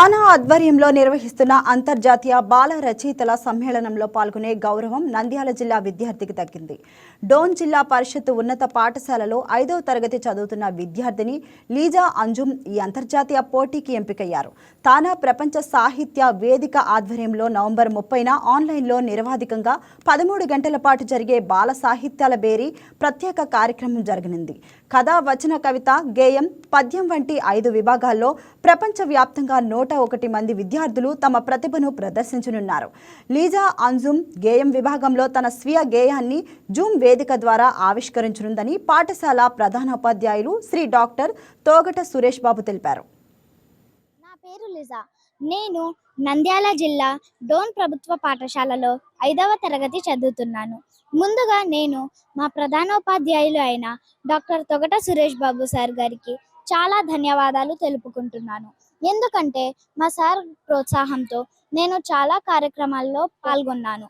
తానా ఆధ్వర్యంలో నిర్వహిస్తున్న అంతర్జాతీయ బాల రచయితల సమ్మేళనంలో పాల్గొనే గౌరవం నంద్యాల జిల్లా విద్యార్థికి దక్కింది. డోన్ జిల్లా పరిషత్ ఉన్నత పాఠశాలలో 5వ తరగతి చదువుతున్న విద్యార్థిని లీజా అంజుమ్ ఈ అంతర్జాతీయ పోటీకి ఎంపికయ్యారు. తానా ప్రపంచ సాహిత్య వేదిక ఆధ్వర్యంలో నవంబర్ 30న ఆన్లైన్లో నిరవధికంగా 13 గంటల పాటు జరిగే బాల సాహిత్యాల బేరీ ప్రత్యేక కార్యక్రమం జరగనుంది. కథ, వచన, కవిత, గేయం, పద్యం వంటి 5 విభాగాల్లో ప్రపంచవ్యాప్తంగా 101 మంది విద్యార్థులు తమ ప్రతిభను ప్రదర్శించనున్నారు. లీజా అంజుమ్ గేయం విభాగంలో తన స్వీయ గేయాన్ని జూమ్ వేదిక ద్వారా ఆవిష్కరించనుందని పాఠశాల ప్రధానోపాధ్యాయులు శ్రీ డాక్టర్ తోగట సురేష్ బాబు తెలిపారు. నా పేరు లిజా. నేను నంద్యాల జిల్లా డోన్ ప్రభుత్వ పాఠశాలలో 5వ తరగతి చదువుతున్నాను. ముందుగా నేను మా ప్రధానోపాధ్యాయులు అయిన డాక్టర్ తొగట సురేష్ బాబు సార్ గారికి చాలా ధన్యవాదాలు తెలుపుకుంటున్నాను. ఎందుకంటే మా సార్ ప్రోత్సాహంతో నేను చాలా కార్యక్రమాల్లో పాల్గొన్నాను.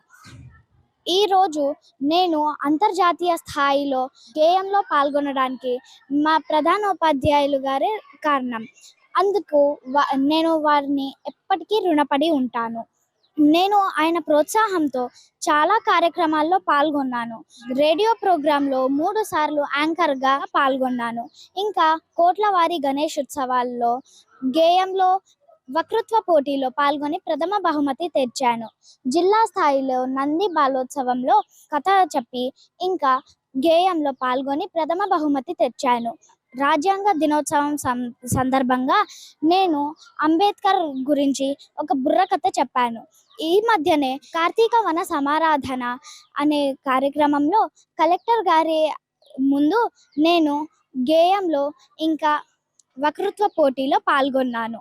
ఈరోజు నేను అంతర్జాతీయ స్థాయిలో గేయంలో పాల్గొనడానికి మా ప్రధానోపాధ్యాయులు గారే కారణం. అందుకు నేను వారిని ఎప్పటికీ రుణపడి ఉంటాను. నేను ఆయన ప్రోత్సాహంతో చాలా కార్యక్రమాల్లో పాల్గొన్నాను. రేడియో ప్రోగ్రాంలో 3 సార్లు యాంకర్గా పాల్గొన్నాను. ఇంకా కోట్లవారి గణేష్ ఉత్సవాల్లో గేయంలో వక్తృత్వ పోటీలో పాల్గొని ప్రథమ బహుమతి తెచ్చాను. జిల్లా స్థాయిలో నంది బాలోత్సవంలో కథ చెప్పి ఇంకా గేయంలో పాల్గొని ప్రథమ బహుమతి తెచ్చాను. రాజ్యాంగ దినోత్సవం సందర్భంగా నేను అంబేద్కర్ గురించి ఒక బుర్రకథ చెప్పాను. ఈ మధ్యనే కార్తీక వన సమారాధన అనే కార్యక్రమంలో కలెక్టర్ గారి ముందు నేను గేయంలో ఇంకా వక్తృత్వ పోటీలో పాల్గొన్నాను.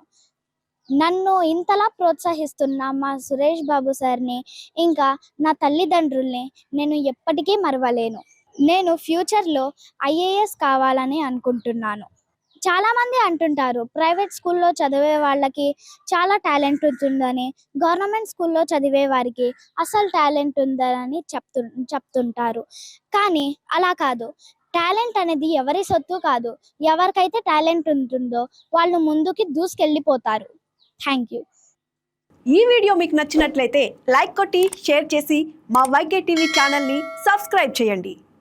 నన్ను ఇంతలా ప్రోత్సహిస్తున్న మా సురేష్ బాబు సార్ని ఇంకా నా తల్లిదండ్రుల్ని నేను ఎప్పటికీ మరవలేను. నేను ఫ్యూచర్లో IAS కావాలని అనుకుంటున్నాను. చాలామంది అంటుంటారు ప్రైవేట్ స్కూల్లో చదివే వాళ్ళకి చాలా టాలెంట్ ఉంటుందని, గవర్నమెంట్ స్కూల్లో చదివే వారికి అసలు టాలెంట్ ఉందని చెప్తుంటారు. కానీ అలా కాదు. టాలెంట్ అనేది ఎవరి సొత్తు కాదు. ఎవరికైతే టాలెంట్ ఉంటుందో వాళ్ళు ముందుకి దూసుకెళ్ళిపోతారు. Thank you. ఈ వీడియో మీకు నచ్చినట్లయితే లైక్ కొట్టి షేర్ చేసి మా YK TV ఛానల్ని సబ్స్క్రైబ్ చేయండి.